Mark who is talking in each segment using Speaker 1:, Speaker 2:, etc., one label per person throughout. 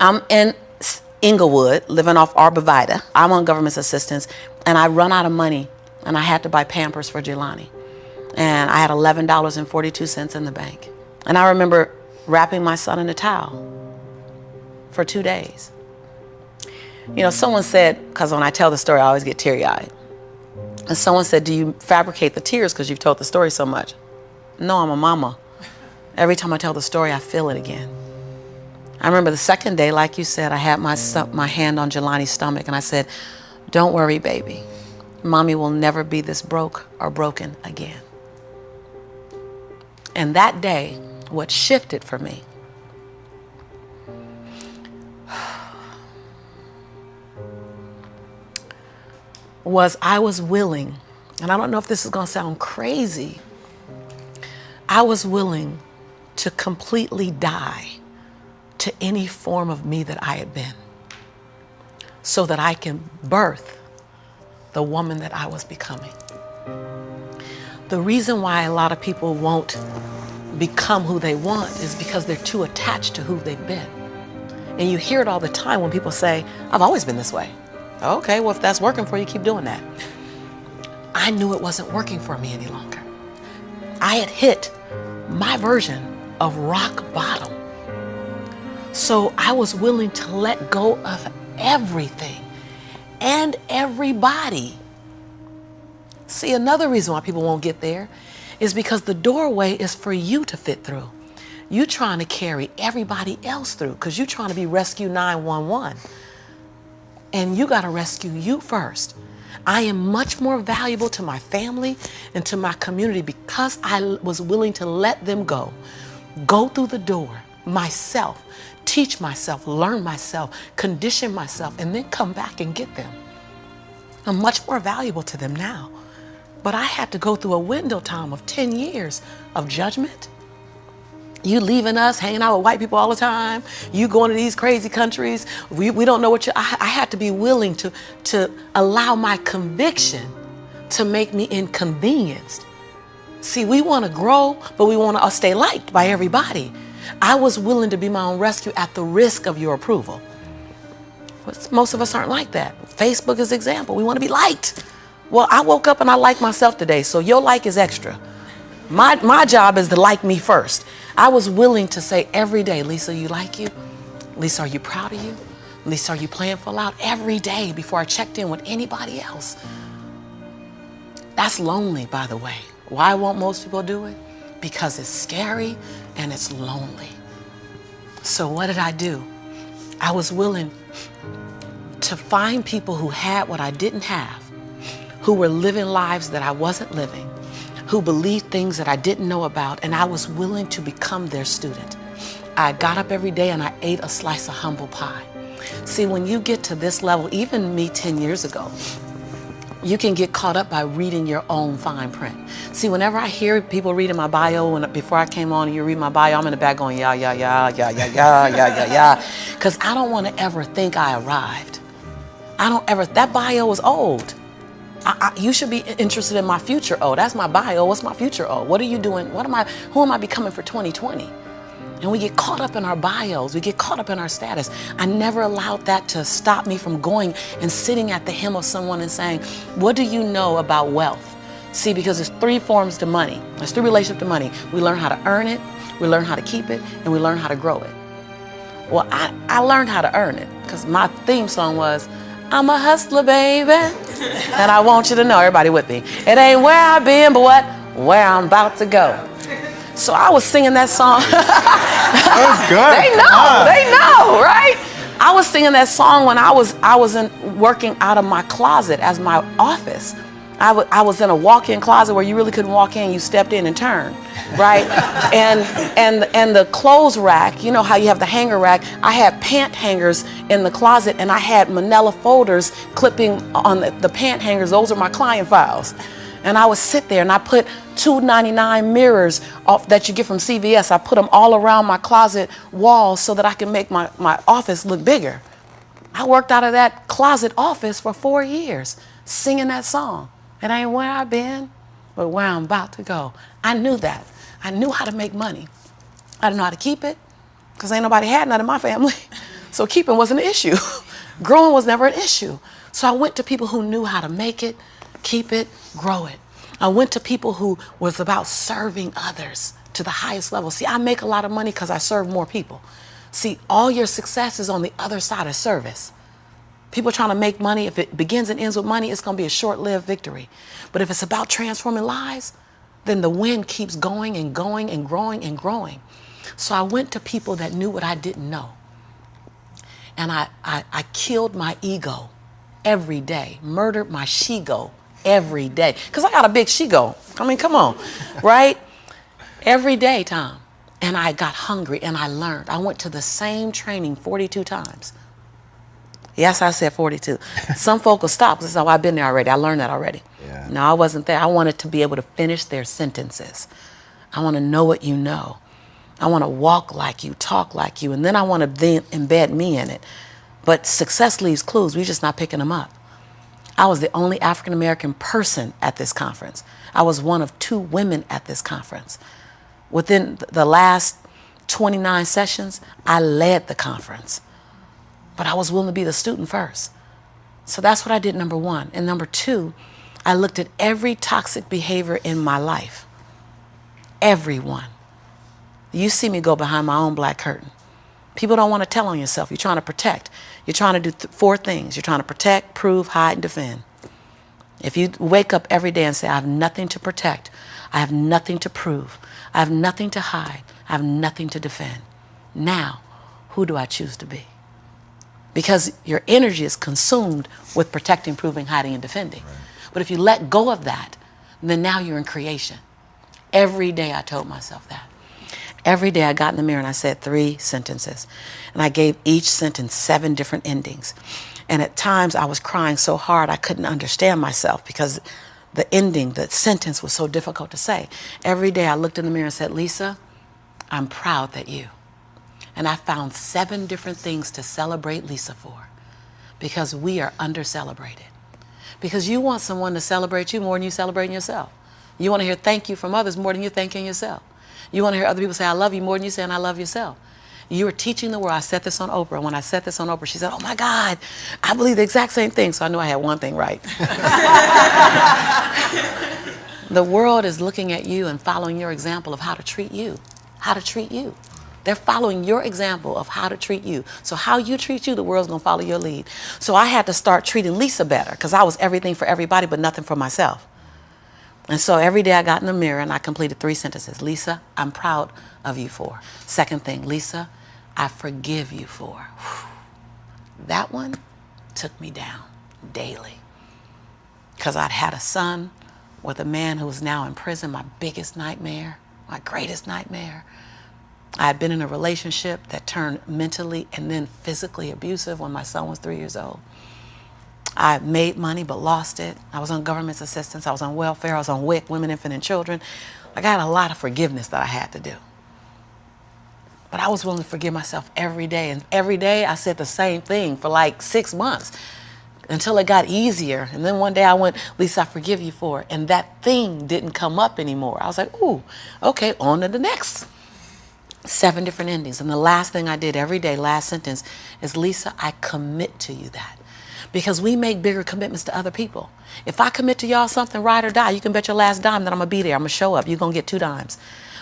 Speaker 1: I'm in Inglewood, living off Arborvitae. I'm on government assistance, and I run out of money, and I had to buy Pampers for Jelani. And I had $11.42 in the bank. And I remember wrapping my son in a towel for 2 days. You know, someone said, because when I tell the story, I always get teary-eyed. And someone said, do you fabricate the tears because you've told the story so much? No, I'm a mama. Every time I tell the story, I feel it again. I remember the second day, like you said, I had my hand on Jelani's stomach, and I said, don't worry, baby. Mommy will never be this broke or broken again. And that day, what shifted for me was I was willing, and I don't know if this is going to sound crazy, I was willing to completely die to any form of me that I had been so that I can birth the woman that I was becoming. The reason why a lot of people won't become who they want is because they're too attached to who they've been. And you hear it all the time when people say, I've always been this way. Okay, well, if that's working for you, keep doing that. I knew it wasn't working for me any longer. I had hit my version of rock bottom. So I was willing to let go of everything and everybody. See, another reason why people won't get there is because the doorway is for you to fit through. You're trying to carry everybody else through because you're trying to be Rescue 911. And you got to rescue you first. I am much more valuable to my family and to my community because I was willing to let them go through the door myself, teach myself, learn myself, condition myself, and then come back and get them. I'm much more valuable to them now. But I had to go through a window time of 10 years of judgment. You leaving us, hanging out with white people all the time. You going to these crazy countries. We don't know what you... I had to be willing to allow my conviction to make me inconvenienced. See, we want to grow, but we want to stay liked by everybody. I was willing to be my own rescue at the risk of your approval. But most of us aren't like that. Facebook is an example. We want to be liked. Well, I woke up and I like myself today, so your like is extra. My job is to like me first. I was willing to say every day, Lisa, you like you? Lisa, are you proud of you? Lisa, are you playing full out? Every day before I checked in with anybody else. That's lonely, by the way. Why won't most people do it? Because it's scary and it's lonely. So what did I do? I was willing to find people who had what I didn't have, who were living lives that I wasn't living, who believed things that I didn't know about, and I was willing to become their student. I got up every day and I ate a slice of humble pie. See, when you get to this level, even me 10 years ago, you can get caught up by reading your own fine print. See, whenever I hear people reading my bio, before I came on and you read my bio, I'm in the back going, yeah, yeah, yeah, yeah, yeah, yeah, yeah, yeah, yeah. Because I don't want to ever think I arrived. That bio is old. You should be interested in my future. Oh, that's my bio. What's my future? Oh, what are you doing? Who am I becoming for 2020? And we get caught up in our bios. We get caught up in our status. I never allowed that to stop me from going and sitting at the hem of someone and saying, what do you know about wealth? See, because there's 3 forms to money. There's 3 relationships to money. We learn how to earn it, we learn how to keep it, and we learn how to grow it. Well, I learned how to earn it because my theme song was, I'm a hustler, baby. And I want you to know, everybody with me, it ain't where I've been, but where I'm about to go. So I was singing that song.
Speaker 2: That's good.
Speaker 1: They know, right? I was singing that song when I was working out of my closet as my office. I was in a walk-in closet where you really couldn't walk in, you stepped in and turned, right? and the clothes rack, you know how you have the hanger rack, I had pant hangers in the closet and I had manila folders clipping on the pant hangers. Those are my client files. And I would sit there and I put $2.99 mirrors that you get from CVS. I put them all around my closet walls so that I can make my office look bigger. I worked out of that closet office for 4 years, singing that song. It ain't where I've been, but where I'm about to go. I knew that. I knew how to make money. I didn't know how to keep it, because ain't nobody had none in my family. So keeping wasn't an issue. Growing was never an issue. So I went to people who knew how to make it, keep it, grow it. I went to people who was about serving others to the highest level. See, I make a lot of money because I serve more people. See, all your success is on the other side of service. People trying to make money, if it begins and ends with money, it's going to be a short-lived victory. But if it's about transforming lives, then the wind keeps going and going and growing and growing. So I went to people that knew what I didn't know. And I killed my ego every day, murdered my she-go every day. Because I got a big she-go. I mean, come on, right? Every day, Tom. And I got hungry and I learned. I went to the same training 42 times. Yes, I said 42. Some folk will stop. This is how I've been there already. I learned that already.
Speaker 2: Yeah.
Speaker 1: No, I wasn't there. I wanted to be able to finish their sentences. I want to know what you know. I want to walk like you, talk like you, and then I want to then embed me in it. But success leaves clues. We're just not picking them up. I was the only African-American person at this conference. I was one of 2 women at this conference. Within the last 29 sessions, I led the conference. But I was willing to be the student first. So that's what I did, number 1. And number 2, I looked at every toxic behavior in my life. Everyone. You see me go behind my own black curtain. People don't want to tell on yourself. You're trying to protect. You're trying to do 4 things. You're trying to protect, prove, hide, and defend. If you wake up every day and say, I have nothing to protect, I have nothing to prove, I have nothing to hide, I have nothing to defend. Now, who do I choose to be? Because your energy is consumed with protecting, proving, hiding, and defending. Right. But if you let go of that, then now you're in creation. Every day I told myself that. Every day I got in the mirror and I said 3 sentences. And I gave each sentence 7 different endings. And at times I was crying so hard I couldn't understand myself because the ending, the sentence was so difficult to say. Every day I looked in the mirror and said, Lisa, I'm proud that you. And I found 7 different things to celebrate Lisa for, because we are under-celebrated. Because you want someone to celebrate you more than you celebrating yourself. You want to hear thank you from others more than you're thanking yourself. You want to hear other people say, I love you more than you saying I love yourself. You are teaching the world. I said this on Oprah. When I said this on Oprah, she said, oh my God, I believe the exact same thing. So I knew I had one thing right. The world is looking at you and following your example of how to treat you. How to treat you. They're following your example of how to treat you. So how you treat you, the world's going to follow your lead. So I had to start treating Lisa better because I was everything for everybody but nothing for myself. And so every day I got in the mirror and I completed 3 sentences. Lisa, I'm proud of you for. Second thing, Lisa, I forgive you for. That one took me down daily because I'd had a son with a man who was now in prison, my biggest nightmare, my greatest nightmare. I had been in a relationship that turned mentally and then physically abusive when my son was 3 years old. I made money but lost it. I was on government assistance. I was on welfare. I was on WIC, Women, Infant, and Children. I got a lot of forgiveness that I had to do. But I was willing to forgive myself every day. And every day I said the same thing for like 6 months until it got easier. And then one day I went, Lisa, I forgive you for it. And that thing didn't come up anymore. I was like, ooh, okay, on to the next. 7 different endings. And the last thing I did every day, last sentence, is Lisa, I commit to you that. Because we make bigger commitments to other people. If I commit to y'all something, ride or die, you can bet your last dime that I'm going to be there. I'm going to show up. You're going to get 2 dimes.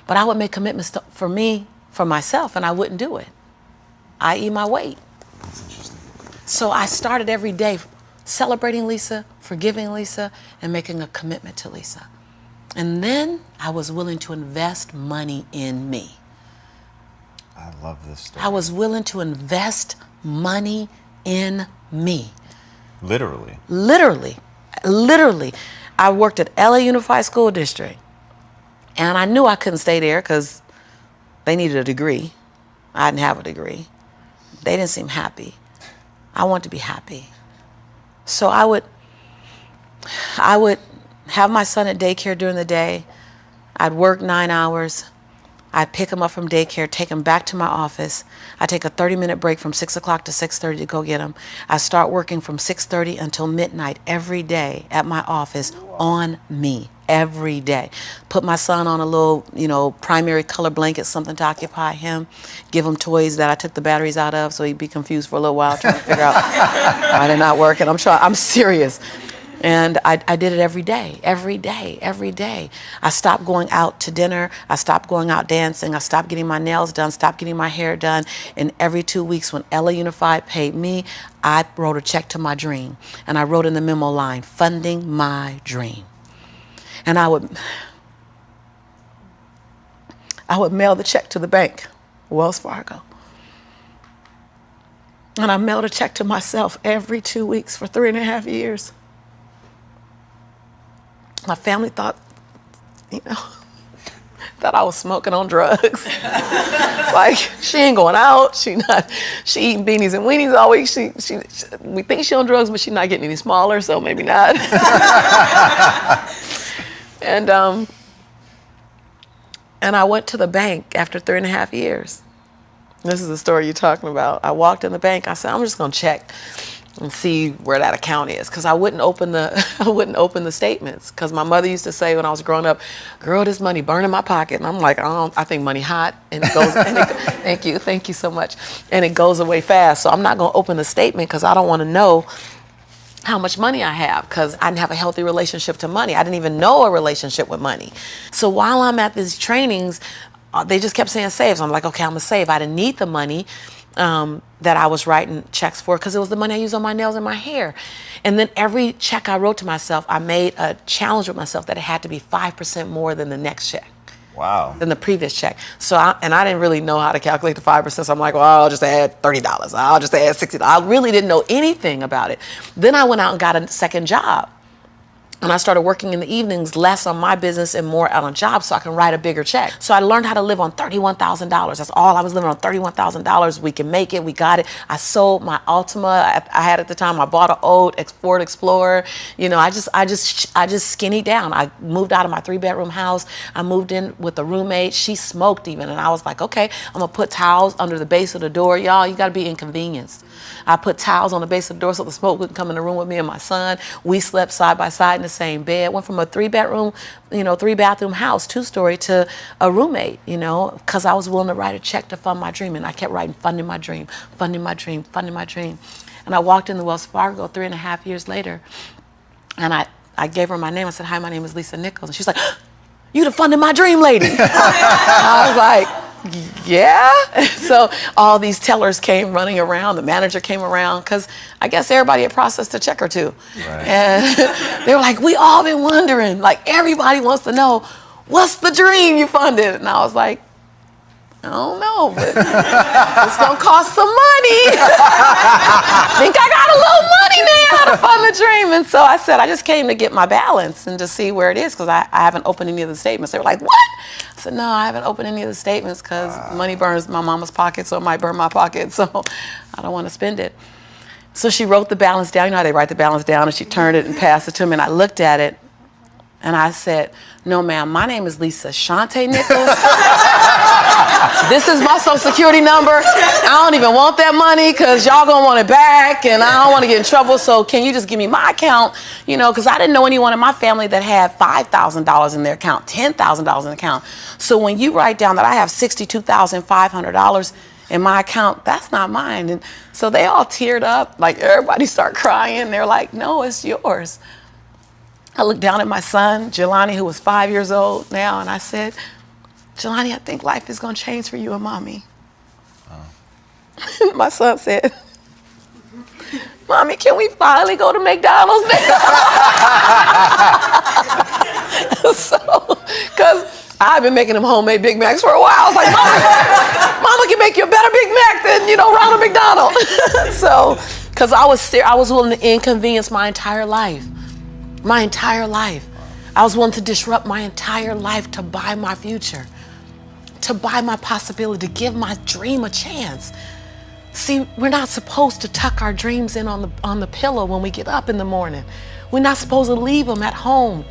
Speaker 1: But I would make commitments for me, for myself, and I wouldn't do it. I eat my weight.
Speaker 2: That's interesting.
Speaker 1: So I started every day celebrating Lisa, forgiving Lisa, and making a commitment to Lisa. And then I was willing to invest money in me.
Speaker 2: I love this story.
Speaker 1: I was willing to invest money in me.
Speaker 2: Literally.
Speaker 1: Literally. Literally. I worked at LA Unified School District. And I knew I couldn't stay there because they needed a degree. I didn't have a degree. They didn't seem happy. I wanted to be happy. So I would have my son at daycare during the day. I'd work 9 hours. I pick him up from daycare, take him back to my office. I take a 30-minute break from 6 o'clock to 6:30 to go get him. I start working from 6:30 until midnight every day at my office on me. Every day. Put my son on a little, primary color blanket, something to occupy him. Give him toys that I took the batteries out of so he'd be confused for a little while trying to figure out why they're not working. I'm serious. And I did it every day, every day, every day. I stopped going out to dinner. I stopped going out dancing. I stopped getting my nails done, stopped getting my hair done. And every 2 weeks when Ella Unified paid me, I wrote a check to my dream. And I wrote in the memo line, funding my dream. And I would mail the check to the bank, Wells Fargo. And I mailed a check to myself every 2 weeks for 3.5 years. My family thought, that I was smoking on drugs. Like, she ain't going out. She eating beanies and weenies all week. We think she on drugs, but she's not getting any smaller, so maybe not. And I went to the bank after 3.5 years. This is the story you're talking about. I walked in the bank. I said, I'm just gonna check and see where that account is, because I wouldn't open the statements, because my mother used to say when I was growing up, girl, this money burn in my pocket. And I'm like, I think money hot, and it goes. Thank you so much, and it goes away fast. So I'm not gonna open the statement because I don't want to know how much money I have, because I didn't have a healthy relationship to money. I didn't even know a relationship with money. So while I'm at these trainings, they just kept saying save. So I'm like, okay, I'm gonna save. I didn't need the money that I was writing checks for, because it was the money I used on my nails and my hair. And then every check I wrote to myself, I made a challenge with myself that it had to be 5% more than the next check.
Speaker 2: Wow.
Speaker 1: Than the previous check. So I didn't really know how to calculate the 5%. So I'm like, well, I'll just add $30. I'll just add $60. I really didn't know anything about it. Then I went out and got a second job. And I started working in the evenings, less on my business and more out on jobs, so I can write a bigger check. So I learned how to live on $31,000. That's all I was living on, $31,000. We can make it. We got it. I sold my Altima I had at the time. I bought an old Ford Explorer. I just skinnied down. I moved out of my 3-bedroom house. I moved in with a roommate. She smoked even, and I was like, okay, I'm gonna put towels under the base of the door. Y'all, you gotta be inconvenienced. I put towels on the base of the door so the smoke wouldn't come in the room with me and my son. We slept side by side in the same bed. Went from a 3-bedroom, 3-bathroom house, 2-story, to a roommate, because I was willing to write a check to fund my dream. And I kept writing, funding my dream, funding my dream, funding my dream. And I walked in the Wells Fargo 3.5 years later, and I gave her my name. I said, hi, my name is Lisa Nichols. And she's like, you the funding my dream lady. I was like, yeah. So all these tellers came running around. The manager came around, because I guess everybody had processed a check or two. Right. And they were like, we all been wondering, like everybody wants to know, what's the dream you funded? And I was like, I don't know, but it's gonna cost some money. Think I got a little money now to fund the dream. And so I said, I just came to get my balance and to see where it is, because I haven't opened any of the statements. They were like, what? I said, no, I haven't opened any of the statements, because money burns my mama's pocket, so it might burn my pocket, so I don't want to spend it. So she wrote the balance down. You know how they write the balance down, and she turned it and passed it to me, and I looked at it, and I said, no, ma'am, my name is Lisa Shante Nichols. This is my social security number. I don't even want that money, because y'all gonna want it back, and I don't want to get in trouble, so can you just give me my account? Because I didn't know anyone in my family that had $5,000 in their account, $10,000 in the account. So when you write down that I have $62,500 in my account, that's not mine. And so they all teared up, like everybody started crying. They're like, no, it's yours. I looked down at my son, Jelani, who was 5 years old now, and I said, Jelani, I think life is going to change for you and mommy. Oh. My son said, Mommy, can we finally go to McDonald's now? So, because I've been making them homemade Big Macs for a while. I was like, Mama can make you a better Big Mac than, Ronald McDonald. So, because I was willing to inconvenience my entire life. My entire life. I was willing to disrupt my entire life to buy my future, to buy my possibility, to give my dream a chance. See, we're not supposed to tuck our dreams in on the pillow when we get up in the morning. We're not supposed to leave them at home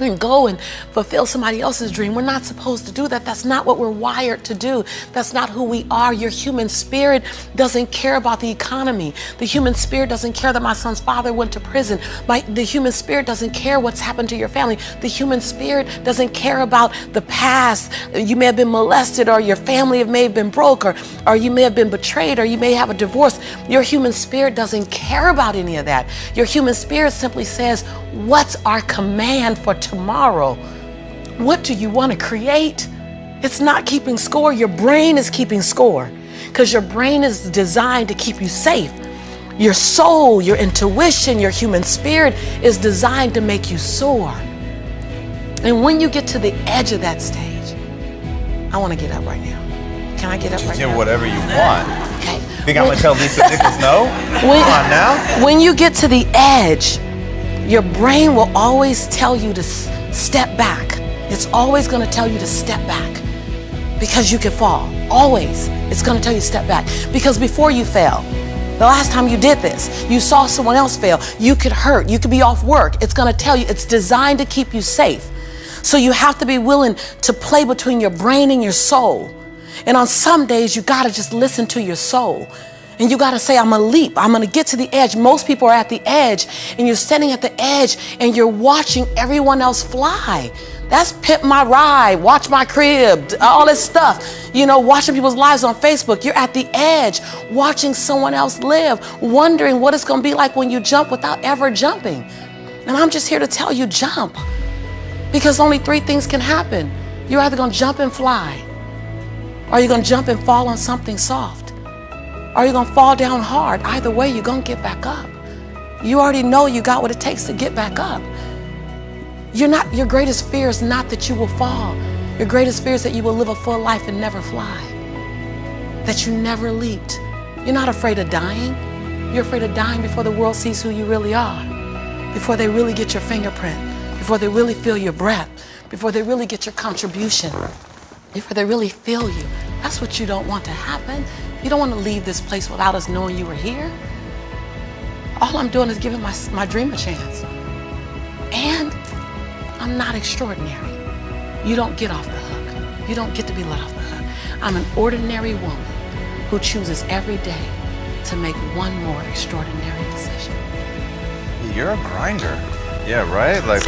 Speaker 1: and go and fulfill somebody else's dream. We're not supposed to do that. That's not what we're wired to do. That's not who we are. Your human spirit doesn't care about the economy. The human spirit doesn't care that my son's father went to prison. The human spirit doesn't care what's happened to your family. The human spirit doesn't care about the past. You may have been molested, or your family may have been broke, or you may have been betrayed, or you may have a divorce. Your human spirit doesn't care about any of that. Your human spirit simply says, what's our command for tomorrow? What do you want to create? It's not keeping score. Your brain is keeping score, because your brain is designed to keep you safe. Your soul, your intuition, your human spirit is designed to make you soar. And when you get to the edge of that stage, I want to get up right now. Can I get up right now?
Speaker 2: Do whatever you want.
Speaker 1: Okay.
Speaker 2: Think I'm going to tell Lisa Nichols no? Come on now.
Speaker 1: When you get to the edge, your brain will always tell you to step back. It's always going to tell you to step back, because you can fall. Always. It's going to tell you to step back. Because before you fell, the last time you did this, you saw someone else fail. You could hurt. You could be off work. It's going to tell you. It's designed to keep you safe. So you have to be willing to play between your brain and your soul. And on some days, you got to just listen to your soul. And you got to say, I'm going to leap. I'm going to get to the edge. Most people are at the edge, and you're standing at the edge and you're watching everyone else fly. That's Pimp My Ride, Watch My Crib, all this stuff. You know, watching people's lives on Facebook. You're at the edge, watching someone else live, wondering what it's going to be like when you jump without ever jumping. And I'm just here to tell you, jump. Because only three things can happen. You're either going to jump and fly, or you're going to jump and fall on something soft, or you're going to fall down hard. Either way, you're going to get back up. You already know you got what it takes to get back up. Your greatest fear is not that you will fall. Your greatest fear is that you will live a full life and never fly, that you never leaped. You're not afraid of dying. You're afraid of dying before the world sees who you really are, before they really get your fingerprint, before they really feel your breath, before they really get your contribution, before they really feel you. That's what you don't want to happen. You don't want to leave this place without us knowing you were here. All I'm doing is giving my dream a chance. And I'm not extraordinary. You don't get off the hook. You don't get to be let off the hook. I'm an ordinary woman who chooses every day to make one more extraordinary decision.
Speaker 2: You're a grinder. Yeah, right? Like